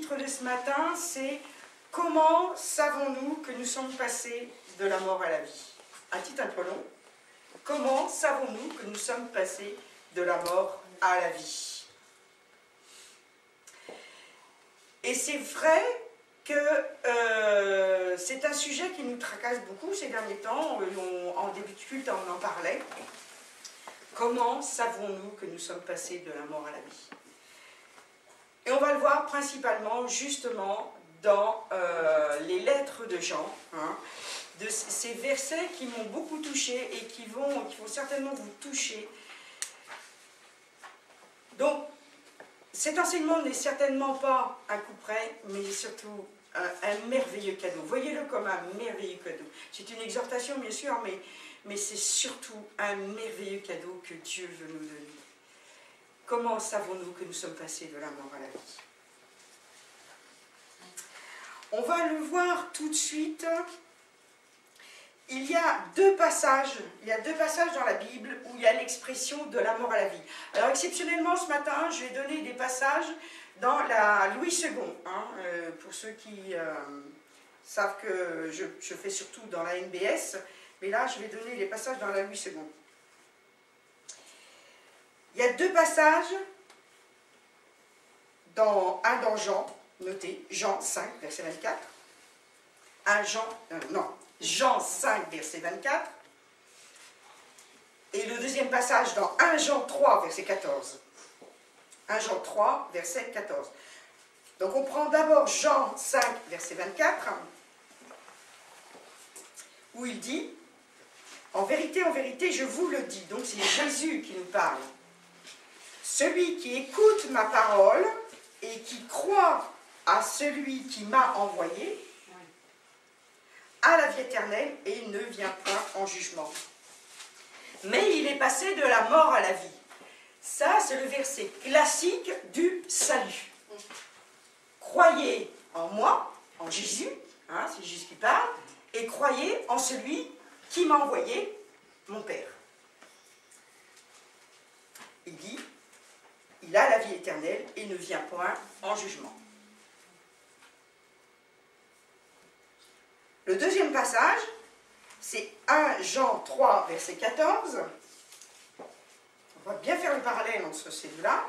titre de ce matin, c'est « Comment savons-nous que nous sommes passés de la mort à la vie ?» Un titre un peu long. « Comment savons-nous que nous sommes passés de la mort à la vie ?» Et c'est vrai que c'est un sujet qui nous tracasse beaucoup ces derniers temps. En début de culte, on en parlait. Comment savons-nous que nous sommes passés de la mort à la vie? Et on va le voir principalement, justement, dans les lettres de Jean, hein, de ces versets qui m'ont beaucoup touché et qui vont certainement vous toucher. Donc, cet enseignement n'est certainement pas un coup près, mais surtout un merveilleux cadeau. Voyez-le comme un merveilleux cadeau. C'est une exhortation, bien sûr, mais c'est surtout un merveilleux cadeau que Dieu veut nous donner. Comment savons-nous que nous sommes passés de la mort à la vie? On va le voir tout de suite. Il y a deux passages dans la Bible où il y a l'expression de la mort à la vie. Alors exceptionnellement ce matin, je vais donner des passages dans la Louis II. Hein, pour ceux qui savent que je fais surtout dans la NBS, mais là je vais donner les passages dans la Louis II. Il y a deux passages, un dans Jean, notez, Jean 5, verset 24, Jean 5, verset 24, et le deuxième passage dans 1 Jean 3, verset 14. 1 Jean 3, verset 14. Donc on prend d'abord Jean 5, verset 24, où il dit, en vérité, je vous le dis, donc c'est Jésus qui nous parle. Celui qui écoute ma parole et qui croit à celui qui m'a envoyé a la vie éternelle et il ne vient point en jugement. Mais il est passé de la mort à la vie. Ça, c'est le verset classique du salut. Croyez en moi, en Jésus, hein, c'est Jésus qui parle, et croyez en celui qui m'a envoyé, mon Père. Il dit, il a la vie éternelle et ne vient point en jugement. Le deuxième passage, c'est 1 Jean 3, verset 14. On va bien faire le parallèle entre ces deux-là.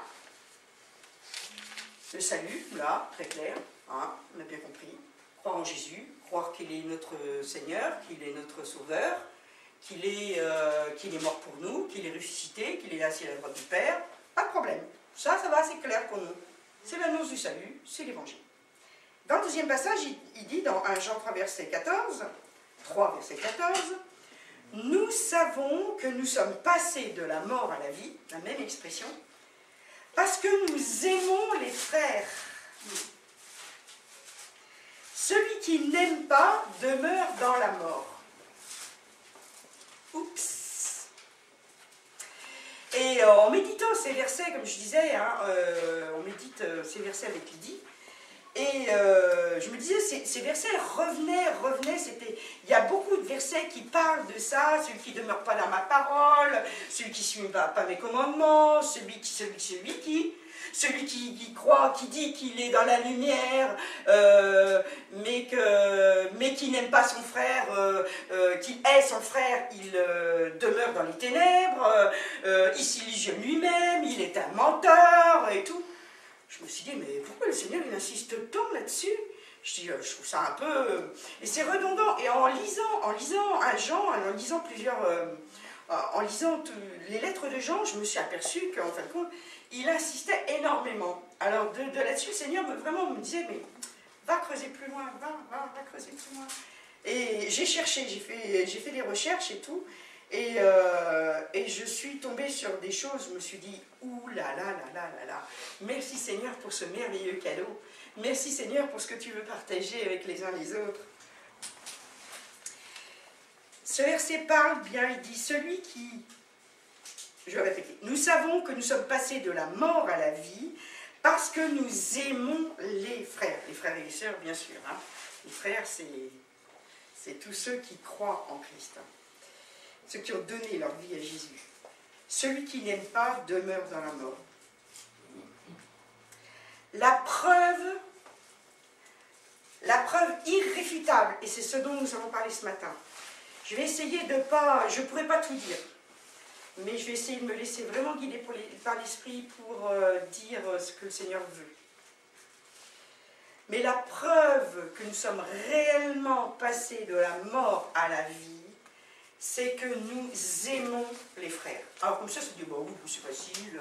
Le salut, là, très clair, hein, on a bien compris. Croire en Jésus, croire qu'il est notre Seigneur, qu'il est notre Sauveur, qu'il est mort pour nous, qu'il est ressuscité, qu'il est assis à la droite du Père. Pas de problème. Ça va, c'est clair pour nous. C'est l'annonce du salut, c'est l'évangile. Dans le deuxième passage, il dit dans 1 Jean 3, verset 14, nous savons que nous sommes passés de la mort à la vie, la même expression, parce que nous aimons les frères. Celui qui n'aime pas demeure dans la mort. Oups. Et en méditant ces versets, comme je disais, hein, on médite ces versets avec Lydie, et je me disais, ces versets revenaient, il y a beaucoup de versets qui parlent de ça, celui qui ne demeure pas dans ma parole, celui qui ne suit pas mes commandements, celui qui croit, qui dit qu'il est dans la lumière, mais qui n'aime pas son frère, qu'il hait son frère, il demeure dans les ténèbres, il s'illusionne lui-même, il est un menteur et tout. Je me suis dit, mais pourquoi le Seigneur il insiste tant là-dessus? Je dis, je trouve ça un peu... Et c'est redondant. Et en lisant 1 Jean, en lisant les lettres de Jean, je me suis aperçue qu'en fin de compte, il insistait énormément. Alors de là-dessus, le Seigneur vraiment me disait, mais va creuser plus loin, va creuser plus loin. Et j'ai cherché, j'ai fait des recherches et tout, et je suis tombée sur des choses, je me suis dit, ouh là là là là là là, merci Seigneur pour ce merveilleux cadeau, merci Seigneur pour ce que tu veux partager avec les uns les autres. Ce verset parle bien, il dit, celui qui, je vais répéter, nous savons que nous sommes passés de la mort à la vie parce que nous aimons les frères et les sœurs bien sûr, hein. Les frères c'est tous ceux qui croient en Christ, hein. Ceux qui ont donné leur vie à Jésus. Celui qui n'aime pas demeure dans la mort. La preuve inéluctable, et c'est ce dont nous avons parlé ce matin. Je vais essayer de pas, je ne pourrai pas tout dire, mais je vais essayer de me laisser vraiment guider par l'Esprit pour dire ce que le Seigneur veut. Mais la preuve que nous sommes réellement passés de la mort à la vie, c'est que nous aimons les frères. Alors comme ça, c'est dit, bon, oui, c'est facile,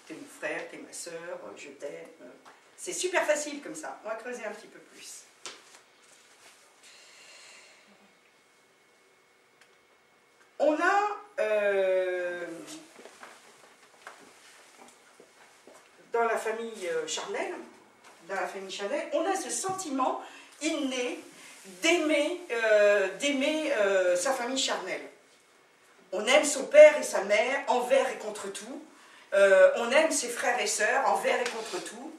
t'es mon frère, t'es ma soeur, je t'aime. C'est super facile comme ça. On va creuser un petit peu plus. On a, dans la famille charnelle, on a ce sentiment inné d'aimer sa famille charnelle. On aime son père et sa mère envers et contre tout. On aime ses frères et sœurs envers et contre tout.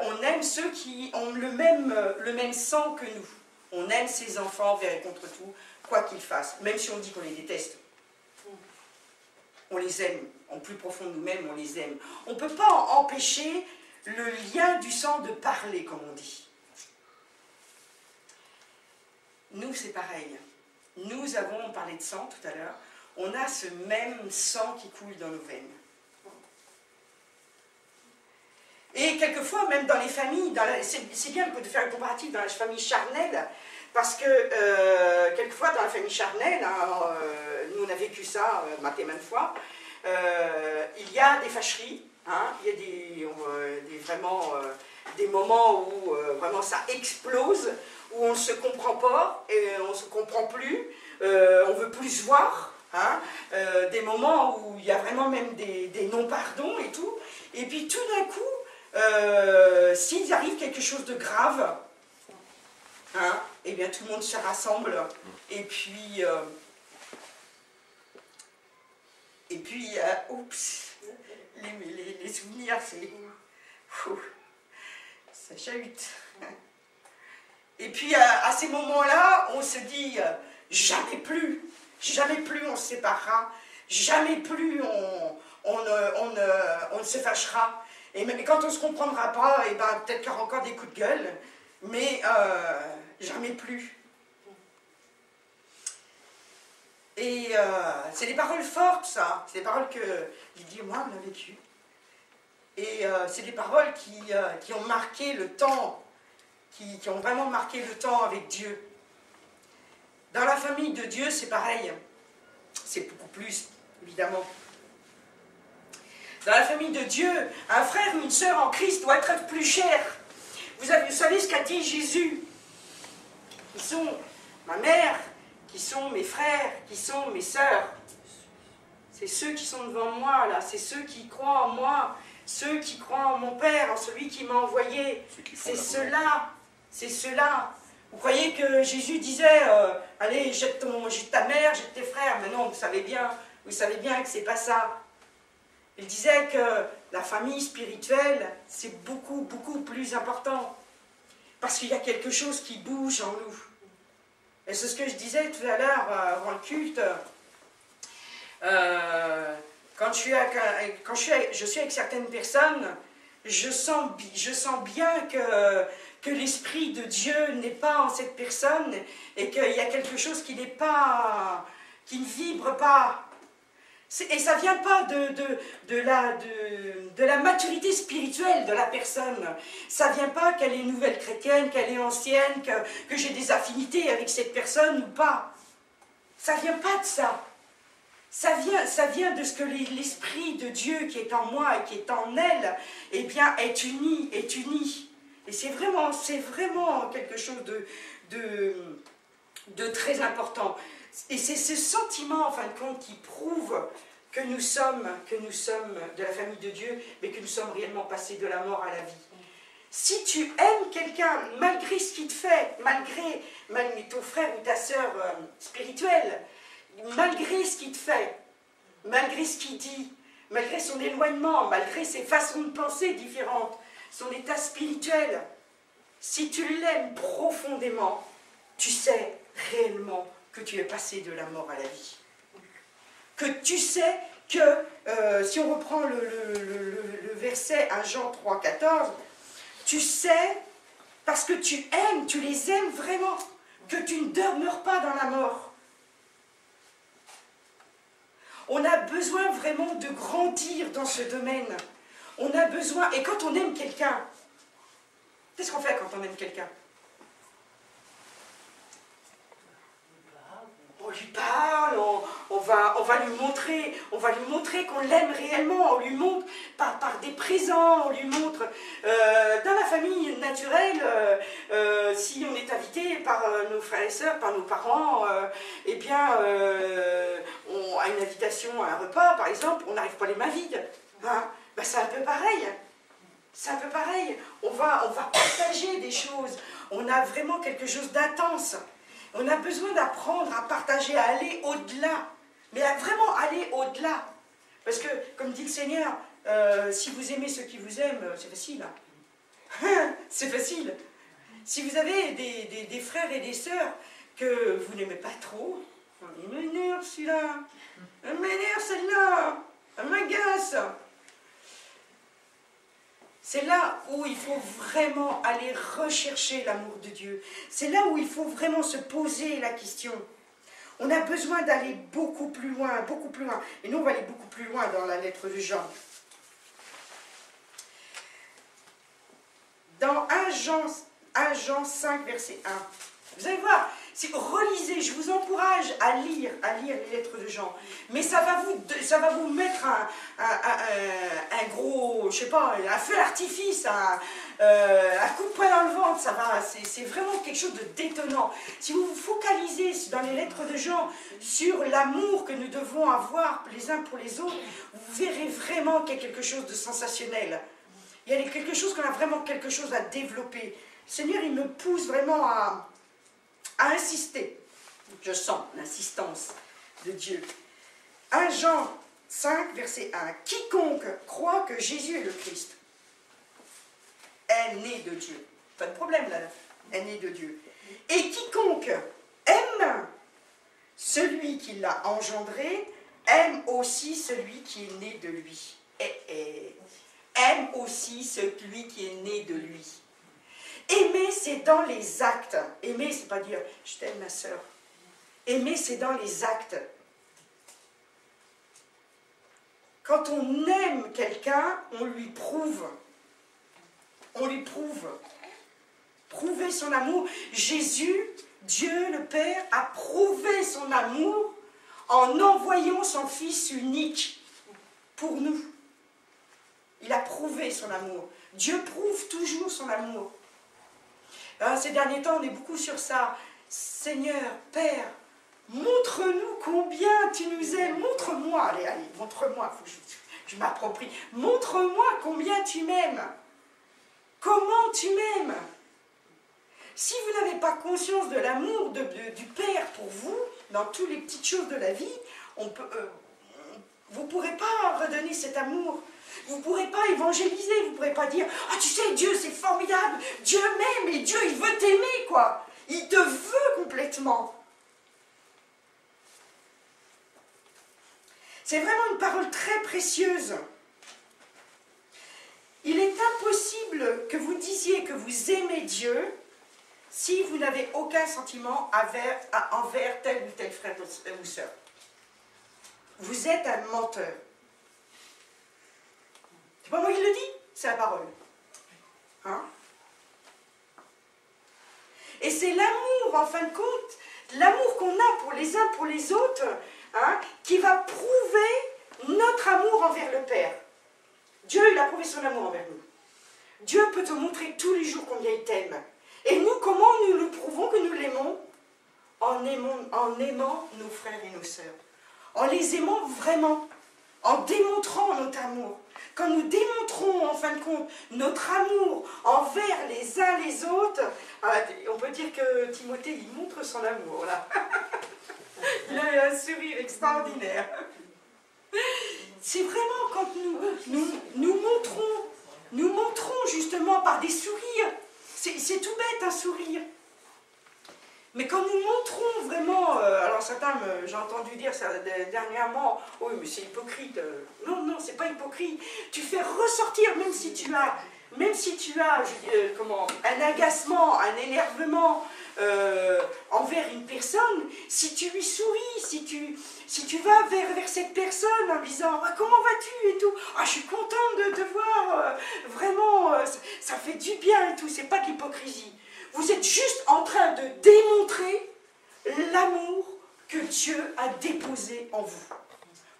On aime ceux qui ont le même sang que nous. On aime ses enfants envers et contre tout, quoi qu'ils fassent, même si on dit qu'on les déteste. On les aime, en plus profond de nous-mêmes, on les aime. On ne peut pas empêcher le lien du sang de parler, comme on dit. Nous, c'est pareil. Nous avons, on parlait de sang tout à l'heure, on a ce même sang qui coule dans nos veines. Et quelquefois, même dans les familles, c'est bien de faire un comparatif dans la famille charnelle, parce que quelquefois dans la famille charnelle, nous on a vécu ça maintes et maintes fois, il y a des fâcheries, il y a des moments où vraiment ça explose, où on ne se comprend pas, et on ne se comprend plus, on veut plus se voir, des moments où il y a vraiment même des non-pardons et tout, et puis tout d'un coup, s'il arrive quelque chose de grave, eh bien tout le monde se rassemble, et puis oups, les souvenirs, ça chahute. Et puis à ces moments-là, on se dit jamais plus on se séparera, jamais plus on ne se fâchera. Et quand on ne se comprendra pas, et ben, peut-être qu'il y aura encore des coups de gueule, mais jamais plus. Et c'est des paroles fortes, ça. C'est des paroles que Lydie et moi, on a vécues. Et c'est des paroles qui ont marqué le temps, qui ont vraiment marqué le temps avec Dieu. Dans la famille de Dieu, c'est pareil. C'est beaucoup plus, évidemment. Dans la famille de Dieu, un frère ou une sœur en Christ doit être plus cher. Vous savez ce qu'a dit Jésus? Qui sont ma mère, qui sont mes frères, qui sont mes sœurs. C'est ceux qui sont devant moi, là. C'est ceux qui croient en moi. Ceux qui croient en mon Père, en celui qui m'a envoyé. C'est ceux-là. C'est ceux-là. Vous croyez que Jésus disait, allez, jette ta mère, jette tes frères. Mais non, vous savez bien que c'est pas ça. Il disait que la famille spirituelle, c'est beaucoup, beaucoup plus important. Parce qu'il y a quelque chose qui bouge en nous. Et c'est ce que je disais tout à l'heure avant le culte. Quand je suis avec certaines personnes, je sens bien que l'Esprit de Dieu n'est pas en cette personne et qu'il y a quelque chose qui n'est pas, qui ne vibre pas. Et ça ne vient pas de la maturité spirituelle de la personne. Ça ne vient pas qu'elle est nouvelle chrétienne, qu'elle est ancienne, que j'ai des affinités avec cette personne ou pas. Ça ne vient pas de ça. Ça vient de ce que l'Esprit de Dieu qui est en moi et qui est en elle, eh bien, est uni. Et c'est vraiment quelque chose de très important. Et c'est ce sentiment, en fin de compte, qui prouve que nous sommes de la famille de Dieu, mais que nous sommes réellement passés de la mort à la vie. Si tu aimes quelqu'un, malgré ce qu'il te fait, malgré ton frère ou ta sœur spirituelle, malgré ce qu'il te fait, malgré ce qu'il dit, malgré son éloignement, malgré ses façons de penser différentes, son état spirituel, si tu l'aimes profondément, tu sais réellement que tu es passé de la mort à la vie. Que tu sais que, si on reprend le verset 1 Jean 3,14, tu sais parce que tu aimes, tu les aimes vraiment, que tu ne demeures pas dans la mort. On a besoin vraiment de grandir dans ce domaine. On a besoin, et quand on aime quelqu'un, qu'est-ce qu'on fait quand on aime quelqu'un? On lui parle, on va lui montrer qu'on l'aime réellement, on lui montre par des présents, on lui montre dans la famille naturelle, si on est invité par nos frères et sœurs, par nos parents, eh bien, on a une invitation à un repas, par exemple, on n'arrive pas les mains vides. Hein? Ben, c'est un peu pareil. C'est un peu pareil. On va partager des choses. On a vraiment quelque chose d'intense. On a besoin d'apprendre à partager, à aller au-delà. Mais à vraiment aller au-delà. Parce que, comme dit le Seigneur, si vous aimez ceux qui vous aiment, c'est facile. Hein? C'est facile. Si vous avez des frères et des sœurs que vous n'aimez pas trop, il m'énerve celui-là, il m'énerve celle-là, elle m'agace. C'est là où il faut vraiment aller rechercher l'amour de Dieu. C'est là où il faut vraiment se poser la question. On a besoin d'aller beaucoup plus loin, beaucoup plus loin. Et nous, on va aller beaucoup plus loin dans la lettre de Jean. Dans 1 Jean 5, verset 1. Vous allez voir, relisez, je vous encourage à lire les lettres de Jean. Mais ça va vous mettre un gros, je sais pas, un feu d'artifice, un coup de poing dans le ventre. C'est vraiment quelque chose de détonnant. Si vous vous focalisez dans les lettres de Jean sur l'amour que nous devons avoir les uns pour les autres, vous verrez vraiment qu'il y a quelque chose de sensationnel. Il y a quelque chose qu'on a vraiment quelque chose à développer. Le Seigneur, il me pousse vraiment à insister. Je sens l'insistance de Dieu. 1 Jean 5, verset 1. Quiconque croit que Jésus est le Christ est né de Dieu. Pas de problème là, est né de Dieu. Et quiconque aime celui qui l'a engendré, aime aussi celui qui est né de lui. Aime aussi celui qui est né de lui. Aimer, c'est dans les actes. Aimer, c'est pas dire « je t'aime ma soeur ». Aimer, c'est dans les actes. Quand on aime quelqu'un, on lui prouve. On lui prouve. Prouver son amour. Jésus, Dieu le Père, a prouvé son amour en envoyant son Fils unique pour nous. Il a prouvé son amour. Dieu prouve toujours son amour. Ces derniers temps, on est beaucoup sur ça. Seigneur, Père, montre-nous combien tu nous aimes. Montre-moi, allez, montre-moi, il faut que je m'approprie. Montre-moi combien tu m'aimes. Comment tu m'aimes. Si vous n'avez pas conscience de l'amour du Père pour vous, dans toutes les petites choses de la vie, vous ne pourrez pas redonner cet amour. Vous ne pourrez pas évangéliser, vous ne pourrez pas dire « Ah, tu sais, Dieu, c'est formidable, Dieu m'aime et Dieu, il veut t'aimer, quoi. Il te veut complètement. » C'est vraiment une parole très précieuse. Il est impossible que vous disiez que vous aimez Dieu si vous n'avez aucun sentiment envers tel ou tel frère ou sœur. Vous êtes un menteur. C'est pas moi qui le dis, c'est la parole. Hein? Et c'est l'amour, en fin de compte, l'amour qu'on a pour les uns pour les autres, hein, qui va prouver notre amour envers le Père. Dieu, il a prouvé son amour envers nous. Dieu peut te montrer tous les jours combien il t'aime. Et nous, comment nous le prouvons que nous l'aimons? En aimant nos frères et nos sœurs. En les aimant vraiment. En démontrant notre amour. Quand nous démontrons, en fin de compte, notre amour envers les uns les autres, on peut dire que Timothée, il montre son amour, là. Il a un sourire extraordinaire. C'est vraiment quand nous montrons justement par des sourires. C'est tout bête, un sourire. Mais quand nous montrons vraiment, alors certains, j'ai entendu dire ça dernièrement, oui mais c'est hypocrite. Non, c'est pas hypocrite. Tu fais ressortir, même si tu as même si tu as un agacement, un énervement envers une personne, si tu lui souris, si tu vas vers cette personne en disant ah, comment vas-tu et tout, ah, je suis contente de te voir, vraiment, ça fait du bien et tout, c'est pas de l'hypocrisie. Vous êtes juste en train de démontrer l'amour que Dieu a déposé en vous.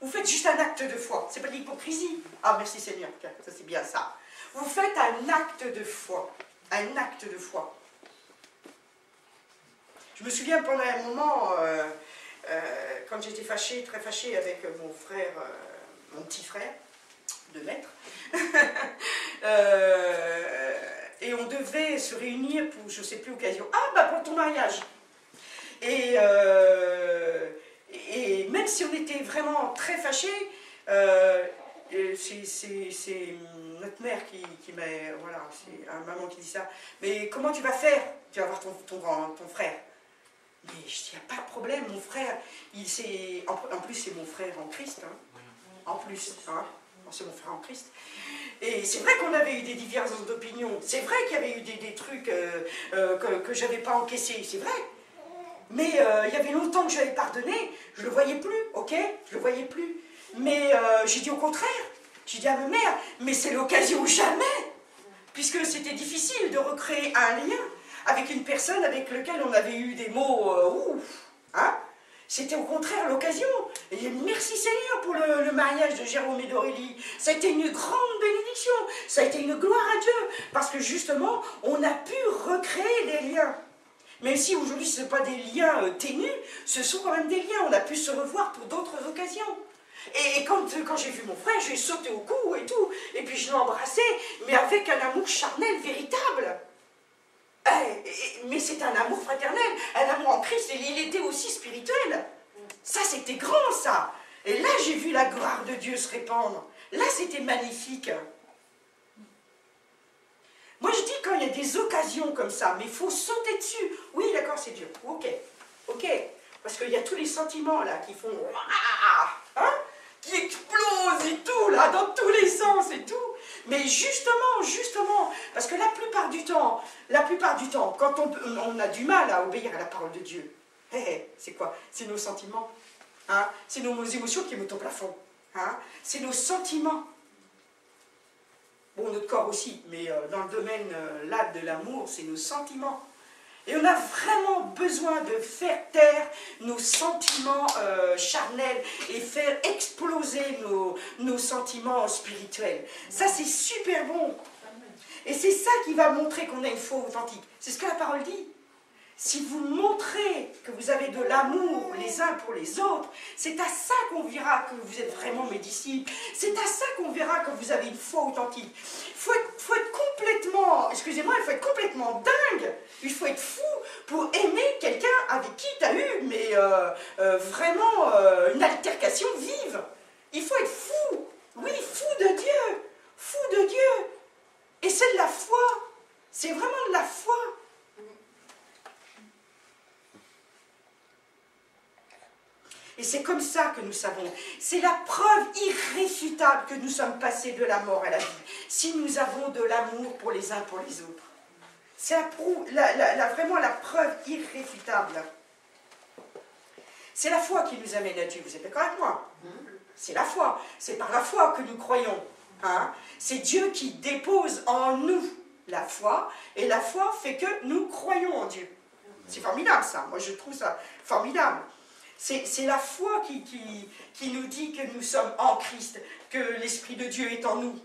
Vous faites juste un acte de foi, c'est pas de l'hypocrisie. Ah merci Seigneur, ça c'est bien ça. Vous faites un acte de foi, un acte de foi. Je me souviens pendant un moment, quand j'étais fâchée, très fâchée avec mon frère, mon petit frère, 2 mètres, et on devait se réunir pour, je ne sais plus, occasion. Ah, bah pour ton mariage. Et même si on était vraiment très fâchés, c'est notre mère qui m'a... Voilà, c'est un maman qui dit ça. Mais comment tu vas faire? Tu vas voir ton frère. Mais je dis, il n'y a pas de problème, mon frère, en plus c'est mon frère en Christ, hein. En plus, hein. C'est mon frère en Christ. Et c'est vrai qu'on avait eu des divergences d'opinion, c'est vrai qu'il y avait eu des trucs que je n'avais pas encaissés, c'est vrai. Mais il y avait longtemps que je l'avais pardonné, je ne le voyais plus, ok? Je ne le voyais plus. Mais j'ai dit au contraire, j'ai dit à ma mère, mais c'est l'occasion ou jamais, puisque c'était difficile de recréer un lien avec une personne avec laquelle on avait eu des mots, hein? C'était au contraire l'occasion. Et merci Seigneur pour le mariage de Jérôme et d'Aurélie. Ça a été une grande bénédiction, ça a été une gloire à Dieu, parce que justement, on a pu recréer des liens. Même si aujourd'hui ce ne sont pas des liens ténus, ce sont quand même des liens, on a pu se revoir pour d'autres occasions. Et quand j'ai vu mon frère, je lui ai sauté au cou et tout, et puis je l'ai embrassé, mais avec un amour charnel véritable. Mais c'est un amour fraternel, un amour en Christ, et il était aussi spirituel. Ça, c'était grand, ça. Et là, j'ai vu la gloire de Dieu se répandre. Là, c'était magnifique. Moi, je dis quand il y a des occasions comme ça, mais il faut sauter dessus. Oui, d'accord, c'est dur. Ok, ok. Parce qu'il y a tous les sentiments, là, qui font... Hein, qui explosent et tout, là, dans tous les sens et tout. Mais justement, parce que la plupart du temps, quand on a du mal à obéir à la parole de Dieu, c'est quoi? C'est nos sentiments, hein? C'est nos émotions qui montent au plafond, hein? C'est nos sentiments. Bon, notre corps aussi, mais dans le domaine là de l'amour, c'est nos sentiments. Et on a vraiment besoin de faire taire nos sentiments charnels et faire exploser nos sentiments spirituels. Ça, c'est super bon. Et c'est ça qui va montrer qu'on a une foi authentique. C'est ce que la parole dit. Si vous montrez que vous avez de l'amour les uns pour les autres, c'est à ça qu'on verra que vous êtes vraiment mes disciples. C'est à ça qu'on verra que vous avez une foi authentique. Il faut être complètement, excusez-moi, il faut être complètement dingue. Il faut être fou pour aimer quelqu'un avec qui tu as eu vraiment une altercation vive. Il faut être fou. Oui, fou de Dieu. Fou de Dieu. Et c'est de la foi. C'est vraiment de la foi. Et c'est comme ça que nous savons. C'est la preuve irréfutable que nous sommes passés de la mort à la vie. Si nous avons de l'amour pour les uns pour les autres. C'est vraiment la preuve irréfutable. C'est la foi qui nous amène à Dieu. Vous êtes d'accord avec moi? C'est la foi. C'est par la foi que nous croyons. Hein? C'est Dieu qui dépose en nous la foi. Et la foi fait que nous croyons en Dieu. C'est formidable ça. Moi je trouve ça formidable. C'est la foi qui nous dit que nous sommes en Christ, que l'Esprit de Dieu est en nous.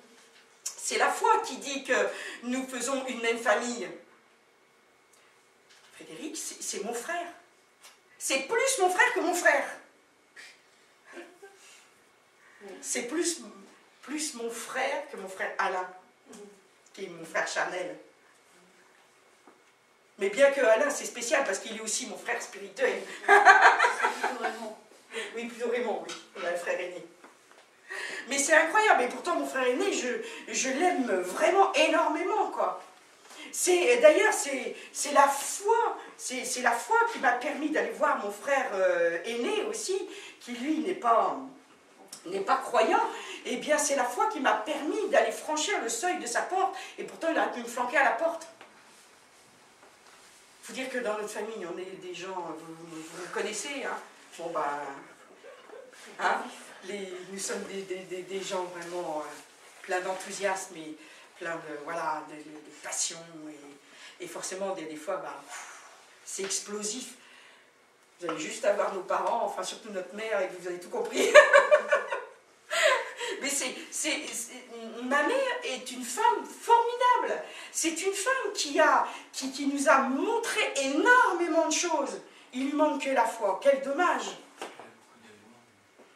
C'est la foi qui dit que nous faisons une même famille. Frédéric, c'est mon frère. C'est plus mon frère que mon frère. C'est plus mon frère que mon frère Alain, qui est mon frère charnel. Mais bien que Alain, c'est spécial parce qu'il est aussi mon frère spirituel. Plutôt Raymond. Oui, plutôt Raymond, oui. On a un frère aîné. Mais c'est incroyable. Et pourtant, mon frère aîné, je l'aime vraiment énormément, quoi. D'ailleurs, c'est la foi. C'est la foi qui m'a permis d'aller voir mon frère aîné aussi, qui lui n'est pas croyant. eh bien c'est la foi qui m'a permis d'aller franchir le seuil de sa porte, et pourtant il a pu me flanquer à la porte. Il faut dire que dans notre famille, on est des gens, vous me connaissez, hein. Bon bah, hein, nous sommes des gens vraiment pleins d'enthousiasme et plein de, voilà, de passion, et forcément des fois, bah, c'est explosif. Vous allez juste avoir nos parents, enfin surtout notre mère, et vous avez tout compris. Mais ma mère est une femme formidable. C'est une femme qui nous a montré énormément de choses. Il lui manque que la foi. Quel dommage.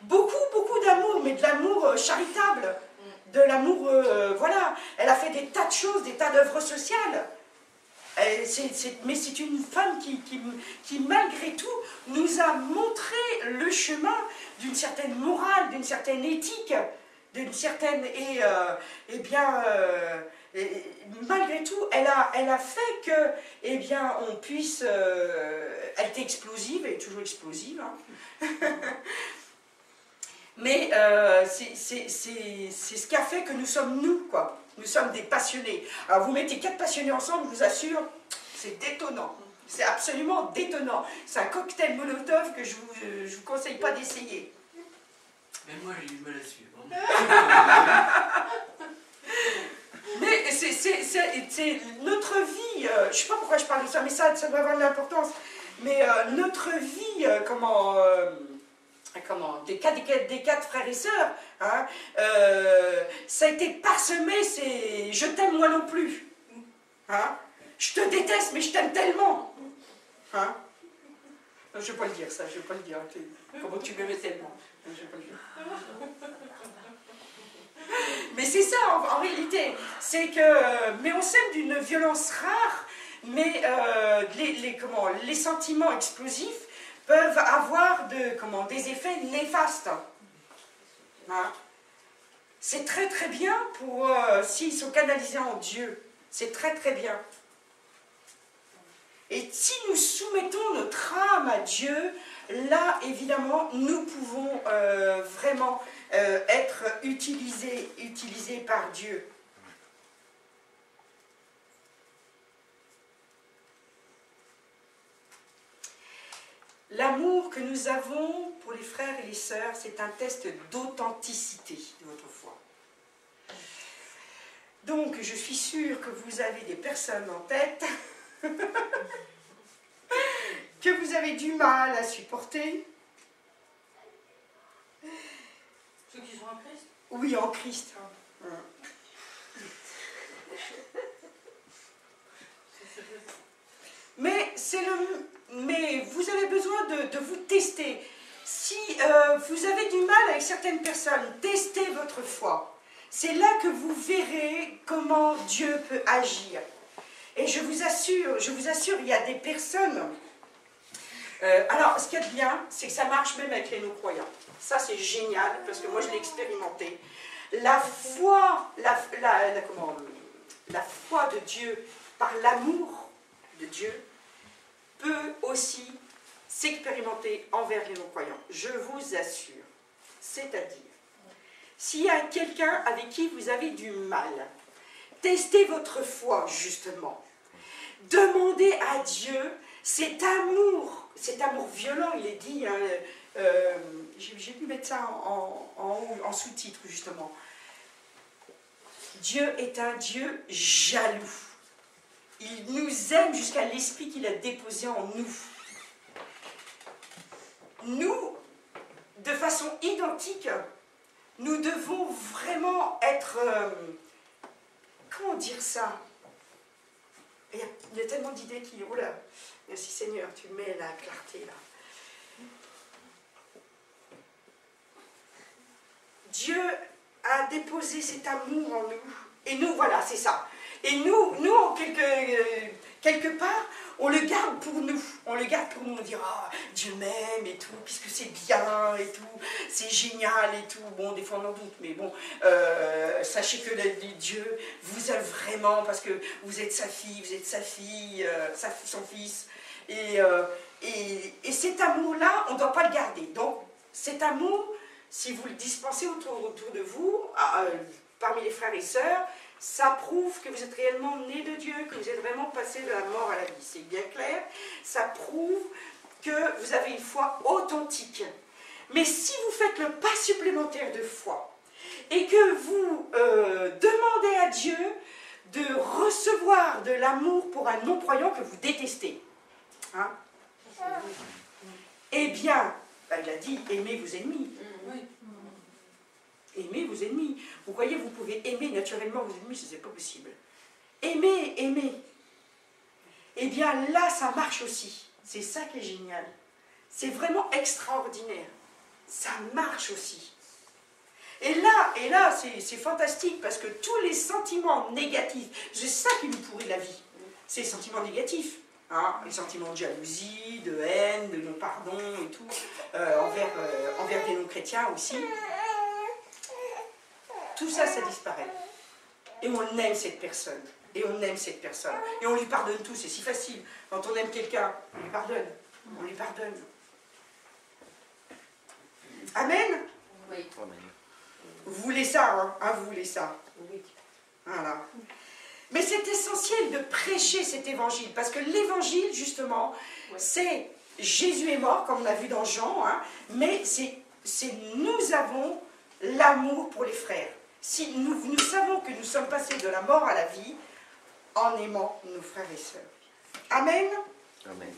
Beaucoup, beaucoup d'amour, mais de l'amour charitable. De l'amour, voilà. Elle a fait des tas de choses, des tas d'œuvres sociales. Mais c'est une femme qui, malgré tout, nous a montré le chemin d'une certaine morale, d'une certaine éthique, d'une certaine... Et bien, malgré tout, elle a fait que, eh bien, on puisse... elle était explosive, elle est toujours explosive, hein. Mais c'est ce qui a fait que nous sommes nous, quoi. Nous sommes des passionnés. Alors vous mettez 4 passionnés ensemble, je vous assure, c'est détonnant. C'est absolument détonnant. C'est un cocktail Molotov que je vous conseille pas d'essayer. Mais moi j'ai du mal à suivre. Mais c'est notre vie, je ne sais pas pourquoi je parle de ça, mais ça doit avoir de l'importance. Mais notre vie, des 4 frères et sœurs, hein, ça a été parsemé, c'est je t'aime moi non plus, hein, je te déteste mais je t'aime tellement, hein. Je ne vais pas le dire ça, je ne vais pas le dire, comment tu m'aimais tellement, je ne vais pas le dire. Mais c'est ça en réalité, c'est que, mais on s'aime d'une violence rare, mais les sentiments explosifs peuvent avoir des effets néfastes. Hein? C'est très très bien pour s'ils sont canalisés en Dieu. C'est très très bien. Et si nous soumettons notre âme à Dieu, là évidemment nous pouvons vraiment être utilisés par Dieu. L'amour que nous avons pour les frères et les sœurs, c'est un test d'authenticité de votre foi. Donc, je suis sûre que vous avez des personnes en tête que vous avez du mal à supporter. Ceux qui sont en Christ? Oui, en Christ. Mais vous avez besoin de vous tester. Si vous avez du mal avec certaines personnes, testez votre foi. C'est là que vous verrez comment Dieu peut agir. Et je vous assure, il y a des personnes... alors, ce qu'il y a de bien, c'est que ça marche même avec les non-croyants. Ça, c'est génial, parce que moi, je l'ai expérimenté. La foi, la foi de Dieu, par l'amour de Dieu, peut aussi s'expérimenter envers les non-croyants. Je vous assure. C'est-à-dire, s'il y a quelqu'un avec qui vous avez du mal, testez votre foi, justement. Demandez à Dieu cet amour violent, il est dit, hein, j'ai dû mettre ça en sous-titre, justement. Dieu est un Dieu jaloux. Il nous aime jusqu'à l'esprit qu'il a déposé en nous. Nous, de façon identique, nous devons vraiment être... comment dire ça? Il y a tellement d'idées qui... Oh là, merci Seigneur, tu mets la clarté là. Dieu a déposé cet amour en nous. Et nous, voilà, c'est ça. Et nous quelque part, on le garde pour nous. On le garde pour nous. On dit, ah, Dieu m'aime et tout, puisque c'est bien et tout, c'est génial et tout. Bon, des fois on en doute, mais bon, sachez que Dieu vous aime vraiment parce que vous êtes sa fille, son fils. Et cet amour-là, on ne doit pas le garder. Donc, cet amour, si vous le dispensez autour de vous, parmi les frères et sœurs, ça prouve que vous êtes réellement né de Dieu, que vous êtes vraiment passé de la mort à la vie. C'est bien clair. Ça prouve que vous avez une foi authentique. Mais si vous faites le pas supplémentaire de foi et que vous demandez à Dieu de recevoir de l'amour pour un non-croyant que vous détestez, hein, eh bien, il a dit, aimez vos ennemis. Aimez vos ennemis. Vous voyez, vous pouvez aimer naturellement vos ennemis, ce n'est pas possible. Aimer, aimer. Eh bien, là, ça marche aussi. C'est ça qui est génial. C'est vraiment extraordinaire. Ça marche aussi. Et là, c'est fantastique, parce que tous les sentiments négatifs, c'est ça qui nous pourrit la vie. C'est les sentiments négatifs. Hein, les sentiments de jalousie, de haine, de non-pardon et tout, envers des non-chrétiens aussi. Tout ça, ça disparaît. Et on aime cette personne. Et on aime cette personne. Et on lui pardonne tout. C'est si facile. Quand on aime quelqu'un, on lui pardonne. On lui pardonne. Amen? Oui. Vous voulez ça, hein? Vous voulez ça? Oui. Voilà. Mais c'est essentiel de prêcher cet évangile. Parce que l'évangile, justement, c'est Jésus est mort, comme on a vu dans Jean, hein, mais c'est nous avons l'amour pour les frères. Si nous savons que nous sommes passés de la mort à la vie en aimant nos frères et sœurs. Amen. Amen.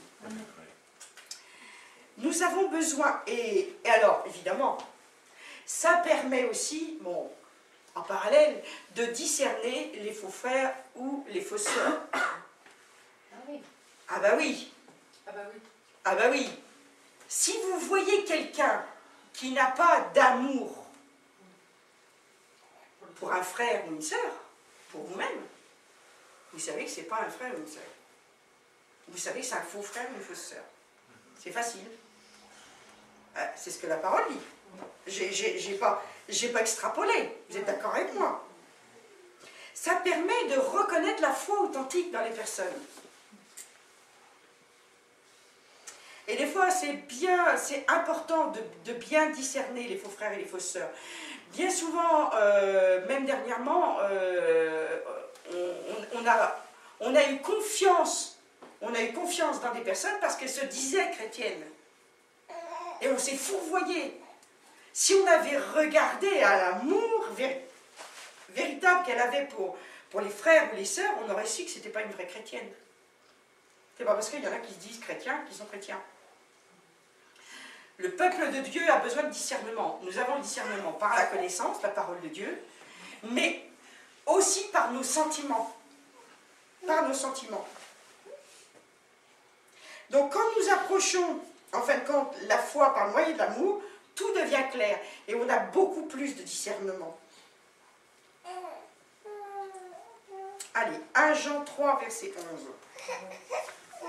Nous avons besoin, et alors évidemment, ça permet aussi, bon, en parallèle, de discerner les faux frères ou les fausses sœurs. Ah oui. Ah bah oui. Ah bah oui. Ah bah oui. Si vous voyez quelqu'un qui n'a pas d'amour pour un frère ou une sœur, pour vous-même, vous savez que ce n'est pas un frère ou une sœur. Vous savez que c'est un faux frère ou une fausse sœur. C'est facile. C'est ce que la parole dit. J'ai pas extrapolé. Vous êtes d'accord avec moi? Ça permet de reconnaître la foi authentique dans les personnes. Et des fois, c'est important de bien discerner les faux frères et les fausses sœurs. Bien souvent, même dernièrement, on a eu confiance. On a eu confiance dans des personnes parce qu'elles se disaient chrétiennes. Et on s'est fourvoyé. Si on avait regardé à l'amour véritable qu'elle avait pour les frères ou les sœurs, on aurait su que ce n'était pas une vraie chrétienne. C'est pas parce qu'il y en a qui se disent chrétiens qu'ils sont chrétiens. Le peuple de Dieu a besoin de discernement. Nous avons le discernement par la connaissance, la parole de Dieu, mais aussi par nos sentiments. Par nos sentiments. Donc quand nous approchons, en fin de compte, la foi par le moyen de l'amour, tout devient clair et on a beaucoup plus de discernement. Allez, 1 Jean 3, verset 11.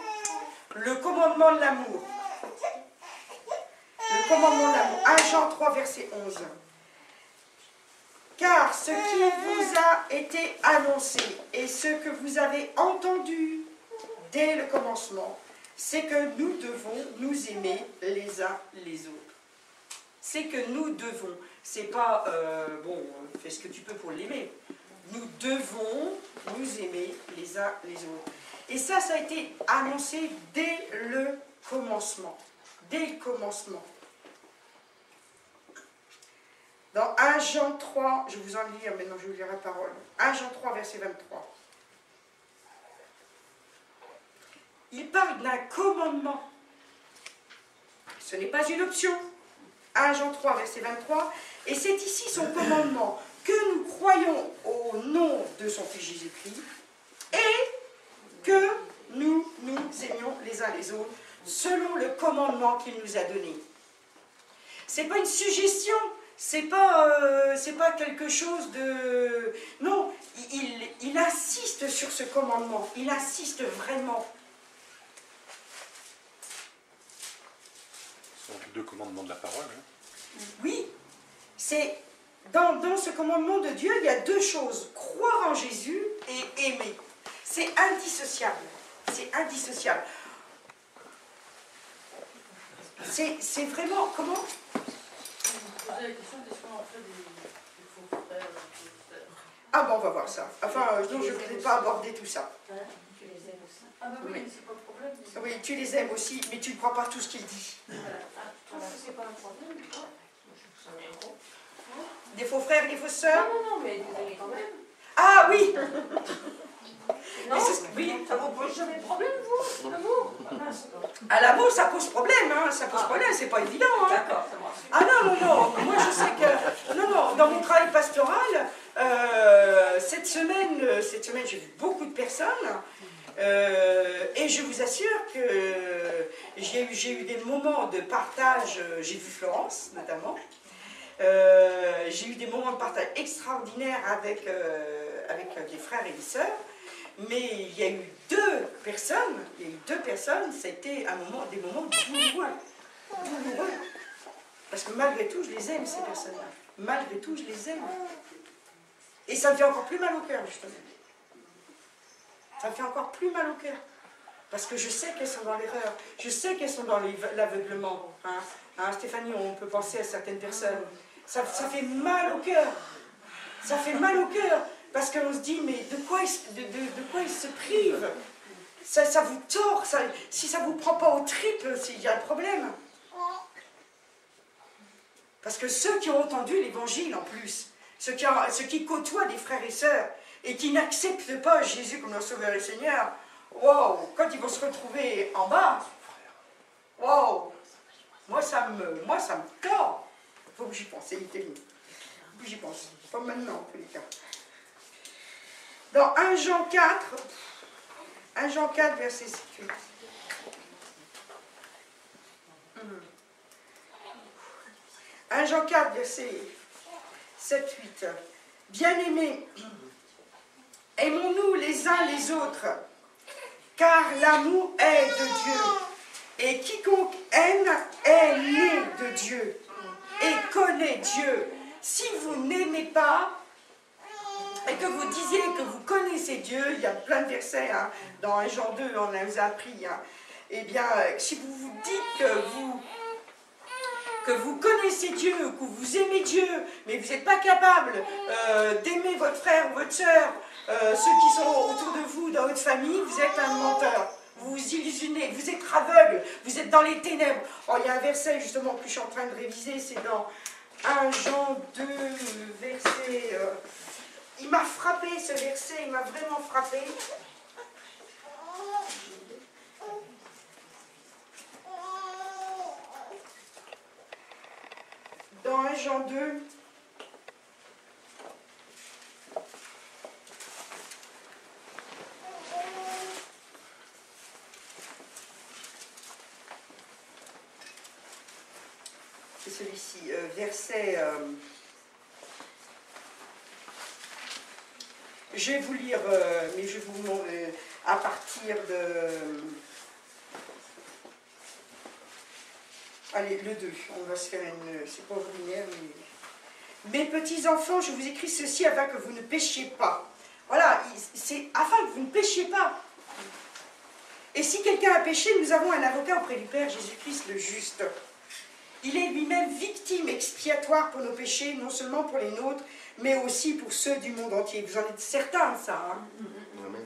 Le commandement de l'amour. Le commandement de l'amour. 1 Jean 3, verset 11. Car ce qui vous a été annoncé et ce que vous avez entendu dès le commencement, c'est que nous devons nous aimer les uns les autres. C'est que nous devons. C'est pas, bon, fais ce que tu peux pour l'aimer. Nous devons nous aimer les uns les autres. Et ça a été annoncé dès le commencement. Dès le commencement. Dans 1 Jean 3, je vais vous en lire, maintenant je vous lire la parole. 1 Jean 3, verset 23. Il parle d'un commandement. Ce n'est pas une option. 1 Jean 3, verset 23. Et c'est ici son commandement, que nous croyons au nom de son Fils Jésus-Christ et que nous nous aimions les uns les autres selon le commandement qu'il nous a donné. Ce n'est pas une suggestion, c'est pas quelque chose de... Non, il insiste sur ce commandement, il insiste vraiment. Ce sont deux commandements de la parole. Hein. Oui, c'est... Dans ce commandement de Dieu, il y a deux choses. Croire en Jésus et aimer. C'est indissociable. C'est indissociable. C'est vraiment... Comment? posais la question, qu'est-ce qu'on en fait des faux frères, Ah bon, on va voir ça. Enfin, non, je ne voulais pas aborder tout ça. hein? Tu les aimes aussi? Ah bah oui, Oui. mais c'est pas le problème. Oui, tu les aimes aussi, mais tu ne crois pas tout ce qu'il dit. Voilà. Ah, tu trouves que c'est pas un problème, toi? Ça me rend. Des faux frères, des fausses Non, sœurs. non, non, mais vous aimez quand même. Ah oui. Non, Mais oui, ça vous pose jamais de problème, vous, l'amour? à l'amour, ça pose problème, hein. Ça pose problème, c'est pas évident. Hein. D'accord, ça marche. Ah non, non, non, moi je sais que... Non, non, dans mon travail pastoral, cette semaine j'ai vu beaucoup de personnes, et je vous assure que j'ai eu des moments de partage, j'ai vu Florence notamment, j'ai eu des moments de partage extraordinaires avec des frères et des sœurs, mais il y a eu deux personnes, ça a été des moments douloureux. Parce que malgré tout, je les aime, ces personnes-là. Malgré tout, je les aime. Et ça me fait encore plus mal au cœur, justement. Ça me fait encore plus mal au cœur. Parce que je sais qu'elles sont dans l'erreur. Je sais qu'elles sont dans l'aveuglement. Hein, Stéphanie, on peut penser à certaines personnes. Ça fait mal au cœur. Ça fait mal au cœur. Parce qu'on se dit, mais de quoi ils se privent? Ça vous tord. Si ça ne vous prend pas aux tripes, il y a un problème. Parce que ceux qui ont entendu l'évangile en plus, ceux qui côtoient des frères et sœurs et qui n'acceptent pas Jésus comme leur sauveur et Seigneur, wow, quand ils vont se retrouver en bas, wow, moi ça me tord. Il faut que j'y pense, c'est terrible. Il faut que j'y pense, pas maintenant en tous les cas. Dans 1 Jean 4, verset 6. 1 Jean 4, verset 7-8. Bien-aimés, aimons-nous les uns les autres, car l'amour est de Dieu. Et quiconque aime est né de Dieu et connaît Dieu. Si vous n'aimez pas, et que vous disiez que vous connaissez Dieu, il y a plein de versets, hein, dans 1 Jean 2, on nous a appris, hein, eh bien, si vous vous dites que vous connaissez Dieu, que vous aimez Dieu, mais vous n'êtes pas capable d'aimer votre frère ou votre sœur, ceux qui sont autour de vous, dans votre famille, vous êtes un menteur. Vous vous illusionnez, vous êtes aveugle, vous êtes dans les ténèbres. Oh, il y a un verset justement que je suis en train de réviser, c'est dans 1 Jean 2, verset... il m'a frappé ce verset, il m'a vraiment frappé. Dans 1 Jean 2, c'est celui-ci, verset... je vais vous lire, mais je vais vous montrer à partir de... Allez, le 2, on va se faire une... C'est pas ordinaire, mais... Mes petits enfants, je vous écris ceci afin que vous ne péchiez pas. Voilà, c'est afin que vous ne péchiez pas. Et si quelqu'un a péché, nous avons un avocat auprès du Père, Jésus-Christ le juste. Il est lui-même victime expiatoire pour nos péchés, non seulement pour les nôtres, mais aussi pour ceux du monde entier. Vous en êtes certains, ça, hein? Amen.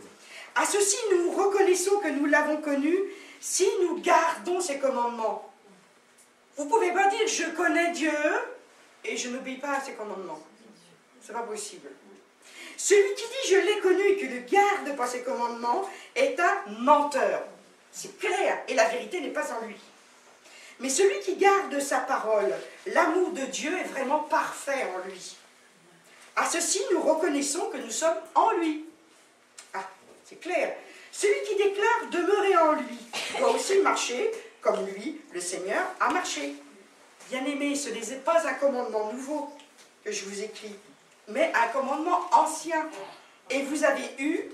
À ceci, nous reconnaissons que nous l'avons connu si nous gardons ses commandements. Vous ne pouvez pas dire « je connais Dieu » et je n'obéis pas à ses commandements. Ce n'est pas possible. Celui qui dit « je l'ai connu » et qui ne garde pas ses commandements est un menteur. C'est clair, et la vérité n'est pas en lui. Mais celui qui garde sa parole, l'amour de Dieu est vraiment parfait en lui. À ceci, nous reconnaissons que nous sommes en lui. Ah, c'est clair. Celui qui déclare « demeurer en lui » doit aussi marcher comme lui, le Seigneur, a marché. Bien-aimés, ce n'est pas un commandement nouveau que je vous écris, mais un commandement ancien. Et que vous avez eu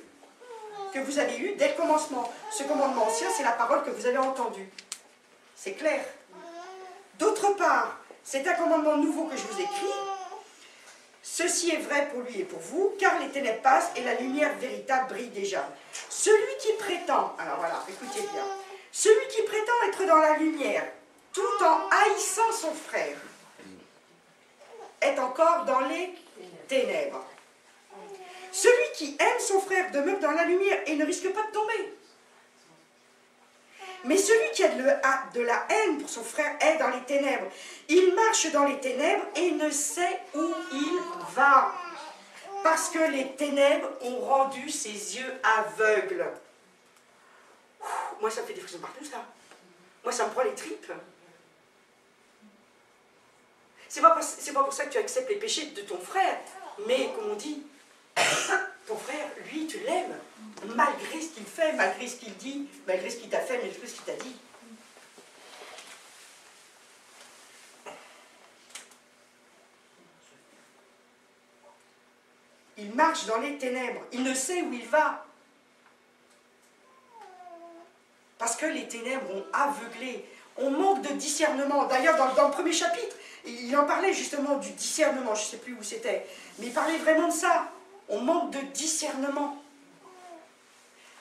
dès le commencement. Ce commandement ancien, c'est la parole que vous avez entendue. C'est clair. D'autre part, c'est un commandement nouveau que je vous écris. Ceci est vrai pour lui et pour vous, car les ténèbres passent et la lumière véritable brille déjà. Celui qui prétend, alors voilà, écoutez bien, celui qui prétend être dans la lumière, tout en haïssant son frère, est encore dans les ténèbres. Celui qui aime son frère demeure dans la lumière et ne risque pas de tomber. Mais celui qui a de la haine pour son frère est dans les ténèbres. Il marche dans les ténèbres et ne sait où il va. Parce que les ténèbres ont rendu ses yeux aveugles. Moi, ça me fait des frissons partout, ça. Moi, ça me prend les tripes. C'est pas pour ça que tu acceptes les péchés de ton frère. Mais, comme on dit, ton frère, lui, tu l'aimes. Malgré ce qu'il fait, malgré ce qu'il dit, malgré ce qu'il t'a fait, malgré ce qu'il t'a dit. Il marche dans les ténèbres. Il ne sait où il va. Parce que les ténèbres ont aveuglé. On manque de discernement. D'ailleurs, dans le premier chapitre, il en parlait justement du discernement. Je ne sais plus où c'était. Mais il parlait vraiment de ça. On manque de discernement.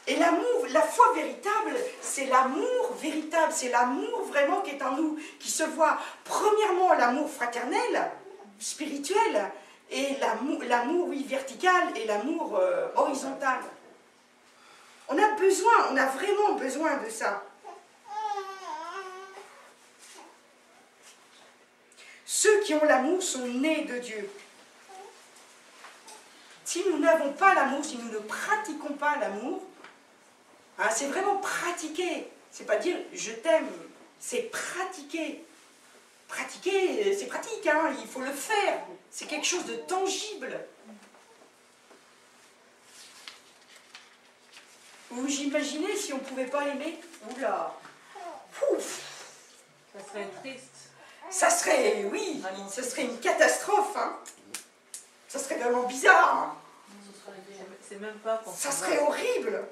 Et l'amour, la foi véritable, c'est l'amour véritable. C'est l'amour vraiment qui est en nous, qui se voit. Premièrement, l'amour fraternel, spirituel, et l'amour, oui, vertical, et l'amour horizontal. On a besoin, on a vraiment besoin de ça. Ceux qui ont l'amour sont nés de Dieu. Si nous n'avons pas l'amour, si nous ne pratiquons pas l'amour, hein, c'est vraiment pratiquer. C'est pas dire je t'aime, c'est pratiquer. Pratiquer, c'est pratique, hein, il faut le faire. C'est quelque chose de tangible. Vous imaginez si on ne pouvait pas aimer? Oula! Ouf. Ça serait triste. Ça serait, oui, ça serait une catastrophe. Hein. Ça serait vraiment bizarre. Hein. C'est même pas pour ça serait horrible.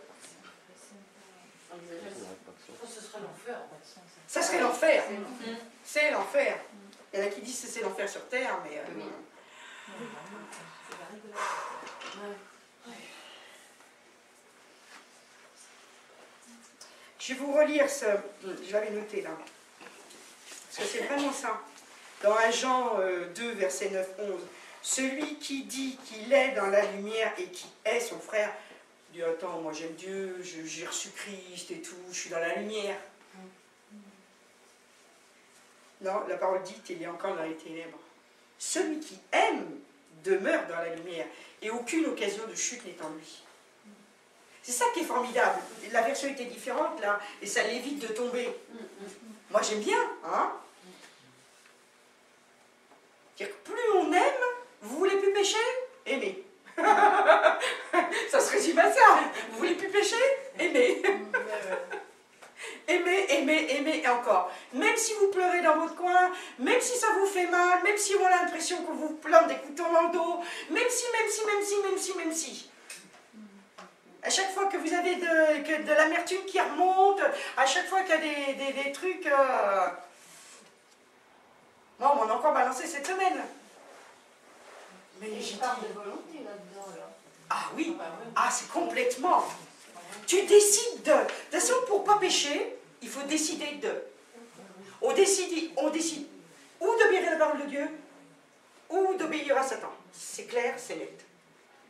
Ce serait l'enfer. Ça serait l'enfer. C'est l'enfer. Il y en a qui disent que c'est l'enfer sur terre, mais... Je vais vous relire ce... Je l'avais noté là. Parce que c'est vraiment ça. Dans 1 Jean 2, verset 9-11. Celui qui dit qu'il est dans la lumière et qui est son frère, dit attends, moi j'aime Dieu, j'ai reçu Christ et tout, je suis dans la lumière. Non, la parole dit qu'il est encore dans les ténèbres. Celui qui aime demeure dans la lumière et aucune occasion de chute n'est en lui. C'est ça qui est formidable. La version était différente là et ça l'évite de tomber. Moi j'aime bien, hein. C'est-à-dire que plus on aime, vous voulez plus pécher? Aimez. Ça se résume à ça. Vous voulez plus pécher? Aimez. Aimez, aimez, aimez et encore. Même si vous pleurez dans votre coin, même si ça vous fait mal, même si on a l'impression qu'on vous plante des couteaux dans le dos, même si. À chaque fois que vous avez de l'amertume qui remonte, à chaque fois qu'il y a des trucs... Moi, on m'en a encore balancé cette semaine. Mais j'ai dit... de volonté là-dedans, là. Ah oui, ah c'est complètement. Tu décides de... De toute façon, pour ne pas pécher, il faut décider de. On décide ou d'obéir à la parole de Dieu, ou d'obéir à Satan. C'est clair, c'est net.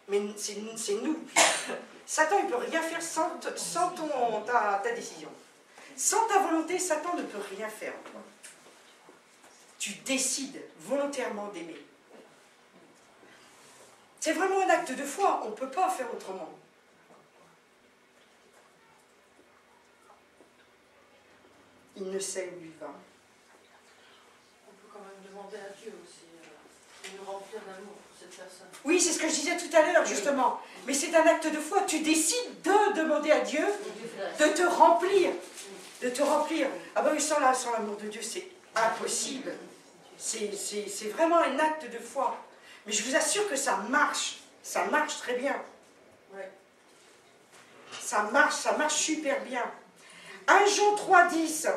Mais c'est nous. Satan, il ne peut rien faire sans ta décision. Sans ta volonté, Satan ne peut rien faire. Tu décides volontairement d'aimer. C'est vraiment un acte de foi, on ne peut pas faire autrement. Il ne sait où il va. On peut quand même demander à Dieu aussi de nous remplir d'amour pour cette personne. Oui, c'est ce que je disais tout à l'heure, justement. Mais c'est un acte de foi. Tu décides de demander à Dieu de te remplir. De te remplir. Ah ben oui, sans l'amour de Dieu, c'est impossible. C'est vraiment un acte de foi. Mais je vous assure que ça marche. Ça marche très bien. Ouais. Ça marche super bien. 1 Jean 3,10.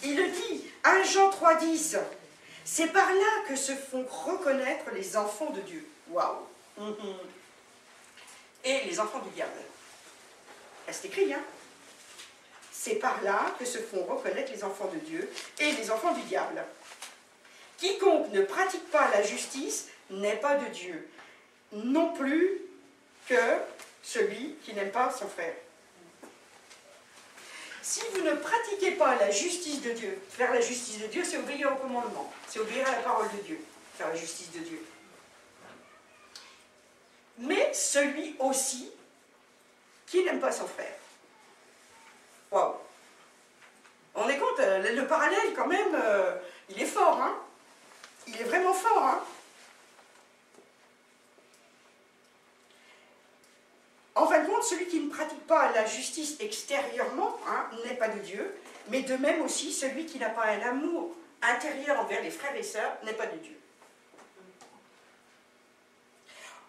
Il le dit. 1 Jean 3,10. C'est par là que se font reconnaître les enfants de Dieu. Waouh. Et les enfants du diable. C'est écrit, hein. C'est par là que se font reconnaître les enfants de Dieu et les enfants du diable. Quiconque ne pratique pas la justice n'est pas de Dieu, non plus que celui qui n'aime pas son frère. Si vous ne pratiquez pas la justice de Dieu, faire la justice de Dieu, c'est obéir au commandement, c'est obéir à la parole de Dieu, faire la justice de Dieu. Mais celui aussi qui n'aime pas son frère. Waouh! On est compte, le parallèle quand même, il est fort, hein? Il est vraiment fort, hein? En fin de compte, celui qui ne pratique pas la justice extérieurement, hein, n'est pas de Dieu, mais de même aussi, celui qui n'a pas un amour intérieur envers les frères et sœurs n'est pas de Dieu.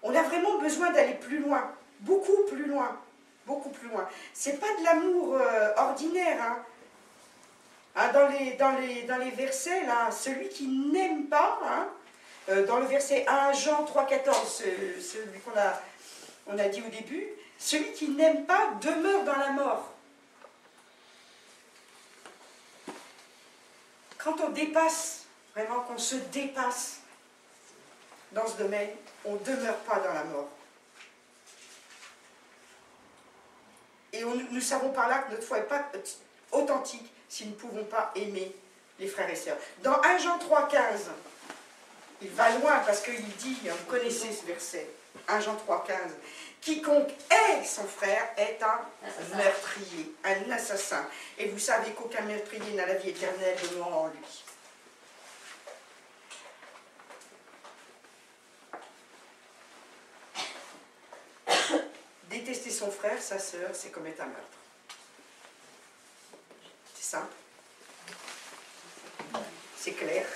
On a vraiment besoin d'aller plus loin, beaucoup plus loin, beaucoup plus loin. C'est pas de l'amour ordinaire, hein. Hein, dans les versets, là, celui qui n'aime pas, hein, dans le verset 1 Jean 3,14, celui qu'on a dit au début, celui qui n'aime pas demeure dans la mort. Quand on dépasse, vraiment qu'on se dépasse dans ce domaine, on ne demeure pas dans la mort. Et nous savons par là que notre foi n'est pas authentique si nous ne pouvons pas aimer les frères et sœurs. Dans 1 Jean 3,15, il va loin parce qu'il dit, vous connaissez ce verset, 1 Jean 3,15, quiconque hait son frère est un meurtrier, un assassin. Et vous savez qu'aucun meurtrier n'a la vie éternelle demeurant en lui. Détester son frère, sa sœur, c'est commettre un meurtre. C'est simple. C'est clair.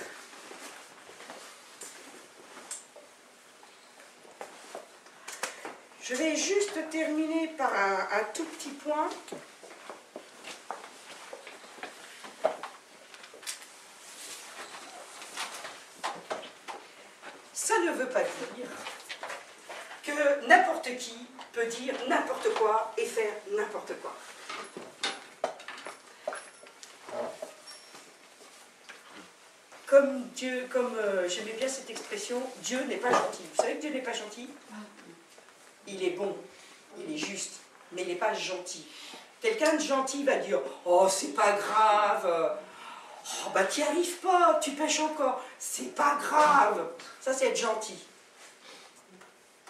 Je vais juste terminer par un tout petit point. Ça ne veut pas dire que n'importe qui peut dire n'importe quoi et faire n'importe quoi. Comme Dieu, j'aimais bien cette expression, Dieu n'est pas gentil. Vous savez que Dieu n'est pas gentil? Il est bon, il est juste, mais il n'est pas gentil. Quelqu'un de gentil va dire, oh c'est pas grave, oh bah t'y arrives pas, tu pêches encore, c'est pas grave. Ça c'est être gentil.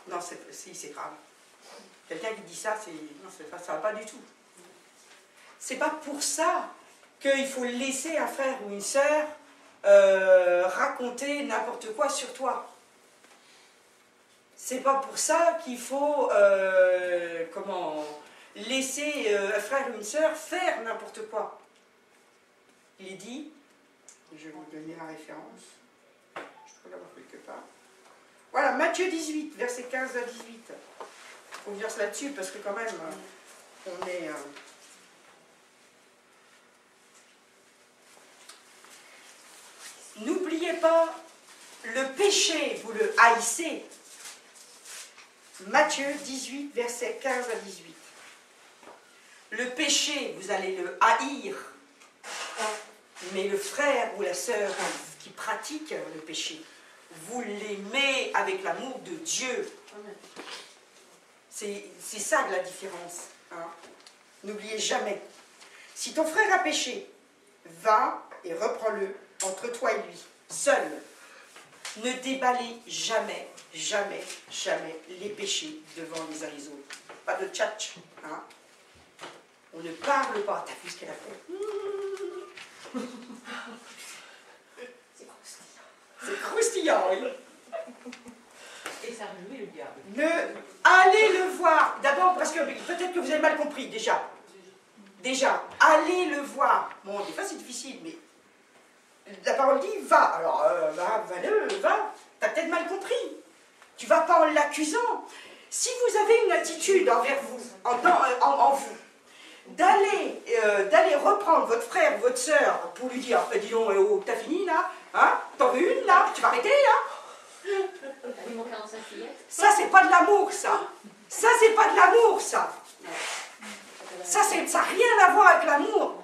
Non, c'est grave. Quelqu'un qui dit ça, ça va pas du tout. C'est pas pour ça qu'il faut laisser un frère ou une sœur raconter n'importe quoi sur toi. C'est pas pour ça qu'il faut laisser un frère ou une sœur faire n'importe quoi. Il est dit, je vais vous donner la référence, je peux l'avoir quelque part. Voilà, Matthieu 18, versets 15 à 18. Il faut venir là-dessus parce que quand même, on est... N'oubliez pas, le péché, vous le haïssez. Matthieu 18, versets 15 à 18. Le péché, vous allez le haïr, mais le frère ou la sœur qui pratique le péché, vous l'aimez avec l'amour de Dieu. C'est ça la différence. Hein. N'oubliez jamais. Si ton frère a péché, va et reprends-le entre toi et lui, seul. Ne déballez jamais, jamais, jamais les péchés devant les uns les autres. Pas de tchatch. Hein. On ne parle pas. T'as vu ce qu'elle a fait? C'est croustillant, oui. Et ça remet le diable. Allez le voir. D'abord, parce que peut-être que vous avez mal compris, déjà. Déjà, allez le voir. Bon, des fois c'est difficile, mais la parole dit va. Alors, va. T'as peut-être mal compris. Tu vas pas en l'accusant. Si vous avez une attitude envers vous, en vous, d'aller reprendre votre frère ou votre sœur pour lui dire, dis donc, oh, t'as fini là, hein, t'en veux une là, tu vas arrêter là. Ça c'est pas de l'amour ça. Ça c'est pas de l'amour ça. Ça n'a rien à voir avec l'amour.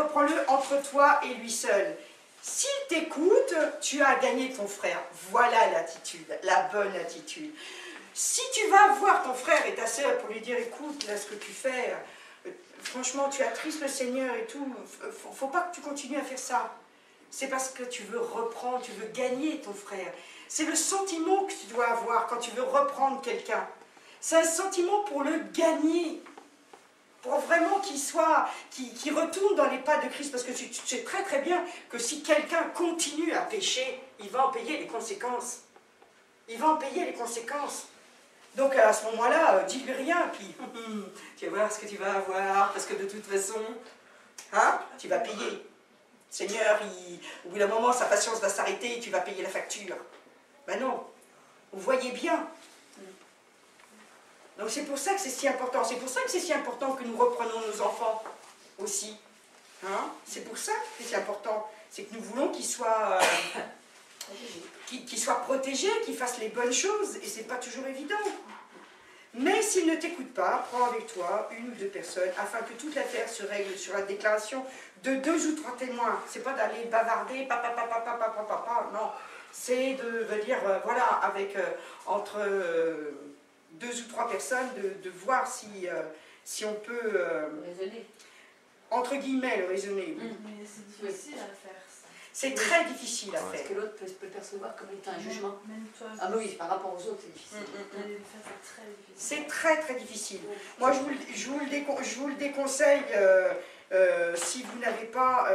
reprends-le entre toi et lui seul. S'il t'écoute, tu as gagné ton frère. Voilà l'attitude, la bonne attitude. Si tu vas voir ton frère et ta sœur pour lui dire, écoute, là, ce que tu fais, franchement, tu attristes le Seigneur et tout, faut pas que tu continues à faire ça. C'est parce que tu veux reprendre, tu veux gagner ton frère. C'est le sentiment que tu dois avoir quand tu veux reprendre quelqu'un. C'est un sentiment pour le gagner. Pour vraiment qu'il retourne dans les pas de Christ. Parce que tu sais très très bien que si quelqu'un continue à pécher, il va en payer les conséquences. Il va en payer les conséquences. Donc à ce moment-là, dis-lui rien, puis tu vas voir ce que tu vas avoir, parce que de toute façon, hein, tu vas payer. Seigneur, au bout d'un moment, sa patience va s'arrêter et tu vas payer la facture. Ben non, vous voyez bien. Donc c'est pour ça que c'est si important. C'est pour ça que c'est si important que nous reprenons nos enfants aussi. Hein? C'est pour ça que c'est important. C'est que nous voulons qu'ils soient, qu'ils soient protégés, qu'ils fassent les bonnes choses. Et ce n'est pas toujours évident. Mais s'ils ne t'écoutent pas, prends avec toi une ou deux personnes afin que toute l'affaire se règle sur la déclaration de 2 ou 3 témoins. C'est pas d'aller bavarder, non. C'est de dire, voilà, avec entre 2 ou 3 personnes, de voir si on peut, Raisonner. entre guillemets, le raisonner. Mais c'est difficile à faire ça. C'est très difficile à Parce faire. que l'autre peut le percevoir comme étant un jugement. Même toi, Ah oui, par rapport aux autres, c'est difficile. c'est très difficile. C'est très très difficile. Moi, je vous le déconseille si vous n'avez pas,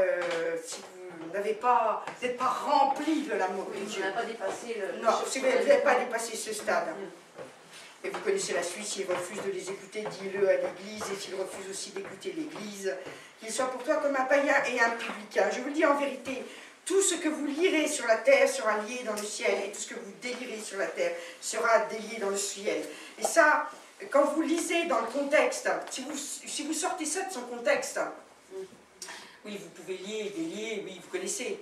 vous n'êtes pas rempli de l'amour de On Dieu. n'a pas dépassé le... Non, si vous n'avez pas dépassé ce stade. Et vous connaissez la suite, s'il refuse de les écouter, dis-le à l'église, et s'il refuse aussi d'écouter l'église, qu'il soit pour toi comme un païen et un publicain. Je vous le dis en vérité, tout ce que vous lirez sur la terre sera lié dans le ciel, et tout ce que vous délirez sur la terre sera délié dans le ciel. Et ça, quand vous lisez dans le contexte, si vous sortez ça de son contexte, oui, vous pouvez lier, délier, oui, vous connaissez.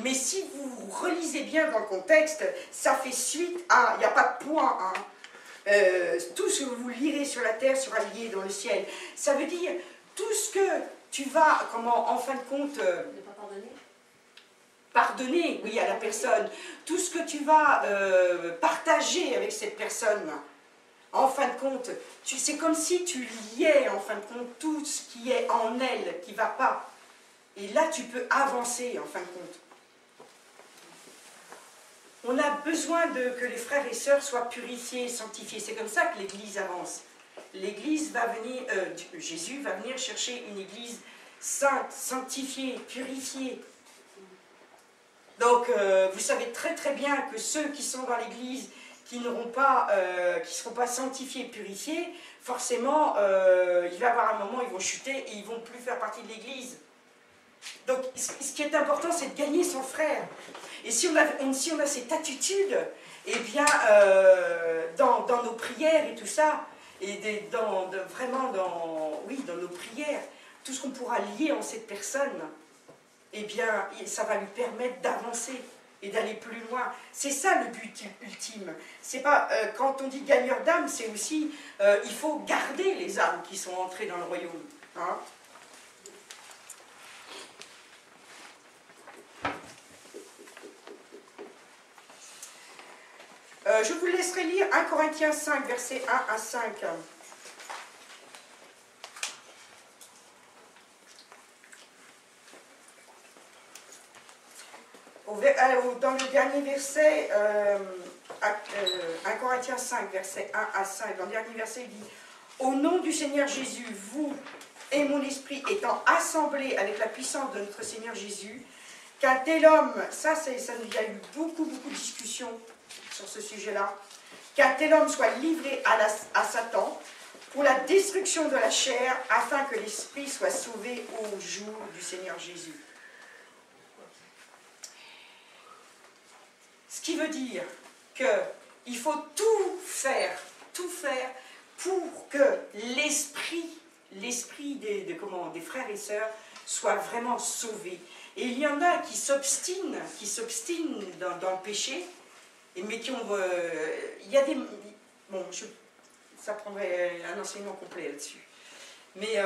Mais si vous relisez bien dans le contexte, ça fait suite à, il n'y a pas de point, hein. Tout ce que vous lirez sur la terre sera lié dans le ciel. Ça veut dire, tout ce que tu vas, en fin de compte, Ne pas pardonner. pardonner, oui, à la personne, tout ce que tu vas partager avec cette personne, en fin de compte, c'est comme si tu liais, en fin de compte, tout ce qui est en elle, qui ne va pas. Et là, tu peux avancer, en fin de compte. On a besoin que les frères et sœurs soient purifiés, sanctifiés. C'est comme ça que l'Église avance. L'Église va venir, Jésus va venir chercher une Église sainte, sanctifiée, purifiée. Donc, vous savez très très bien que ceux qui sont dans l'Église, qui ne seront pas sanctifiés et purifiés, forcément, il va y avoir un moment, ils vont chuter et ils ne vont plus faire partie de l'Église. Donc, ce qui est important, c'est de gagner son frère. Et si on a cette attitude, eh bien, dans nos prières et tout ça, et vraiment dans nos prières, tout ce qu'on pourra lier en cette personne, eh bien, ça va lui permettre d'avancer et d'aller plus loin. C'est ça le but ultime. C'est pas, quand on dit gagneur d'âme, c'est aussi, il faut garder les âmes qui sont entrées dans le royaume. Hein? Je vous laisserai lire 1 Corinthiens 5, versets 1 à 5. Dans le dernier verset, 1 Corinthiens 5, versets 1 à 5, dans le dernier verset, il dit « Au nom du Seigneur Jésus, vous et mon esprit étant assemblés avec la puissance de notre Seigneur Jésus, qu'un tel homme, il y a eu beaucoup de discussions sur ce sujet-là, qu'un tel homme soit livré à Satan pour la destruction de la chair, afin que l'esprit soit sauvé au jour du Seigneur Jésus. » Ce qui veut dire qu'il faut tout faire pour que l'esprit des frères et sœurs soit vraiment sauvé. Et il y en a qui s'obstinent dans le péché, mais qui ont... il y a des... Bon, ça prendrait un enseignement complet là-dessus. Mais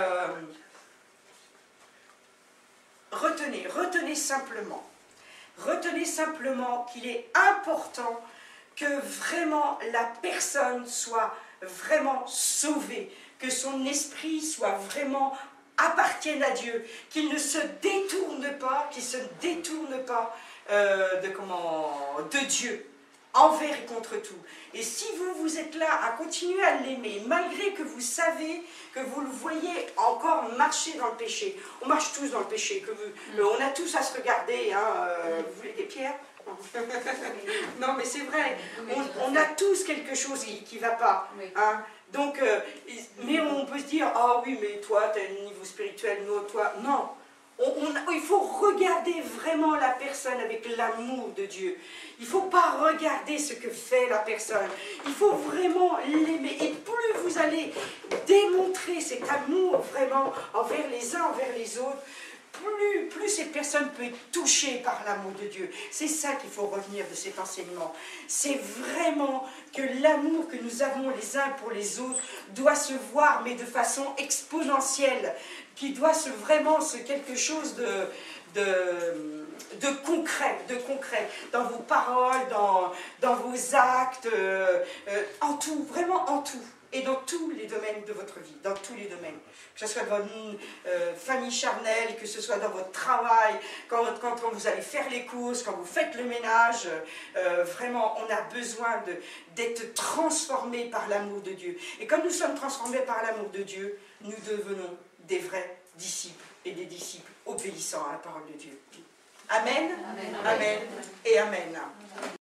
retenez simplement. Retenez simplement qu'il est important que vraiment la personne soit vraiment sauvée, que son esprit soit vraiment appartienne à Dieu, qu'il ne se détourne pas, de Dieu, envers et contre tout. Et si vous êtes là à continuer à l'aimer, malgré que vous savez, que vous le voyez encore marcher dans le péché, on marche tous dans le péché, on a tous à se regarder, hein, vous voulez des pierres? Non mais c'est vrai, on a tous quelque chose qui ne va pas. Hein. Donc, mais on peut se dire, ah oui, mais toi, tu as un niveau spirituel, nous, toi, non. Il faut regarder vraiment la personne avec l'amour de Dieu. Il ne faut pas regarder ce que fait la personne. Il faut vraiment l'aimer. Et plus vous allez démontrer cet amour vraiment envers les uns, envers les autres, plus cette personne peut être touchée par l'amour de Dieu. C'est ça qu'il faut retenir de cet enseignement. C'est vraiment que l'amour que nous avons les uns pour les autres doit se voir, mais de façon exponentielle, qui doit vraiment quelque chose de concret, dans vos paroles, dans vos actes, en tout, vraiment en tout. Et dans tous les domaines de votre vie, dans tous les domaines. Que ce soit dans votre famille charnelle, que ce soit dans votre travail, quand vous allez faire les courses, quand vous faites le ménage, vraiment, on a besoin d'être transformés par l'amour de Dieu. Et comme nous sommes transformés par l'amour de Dieu, nous devenons des vrais disciples et des disciples obéissants à la parole de Dieu. Amen, amen, amen et amen.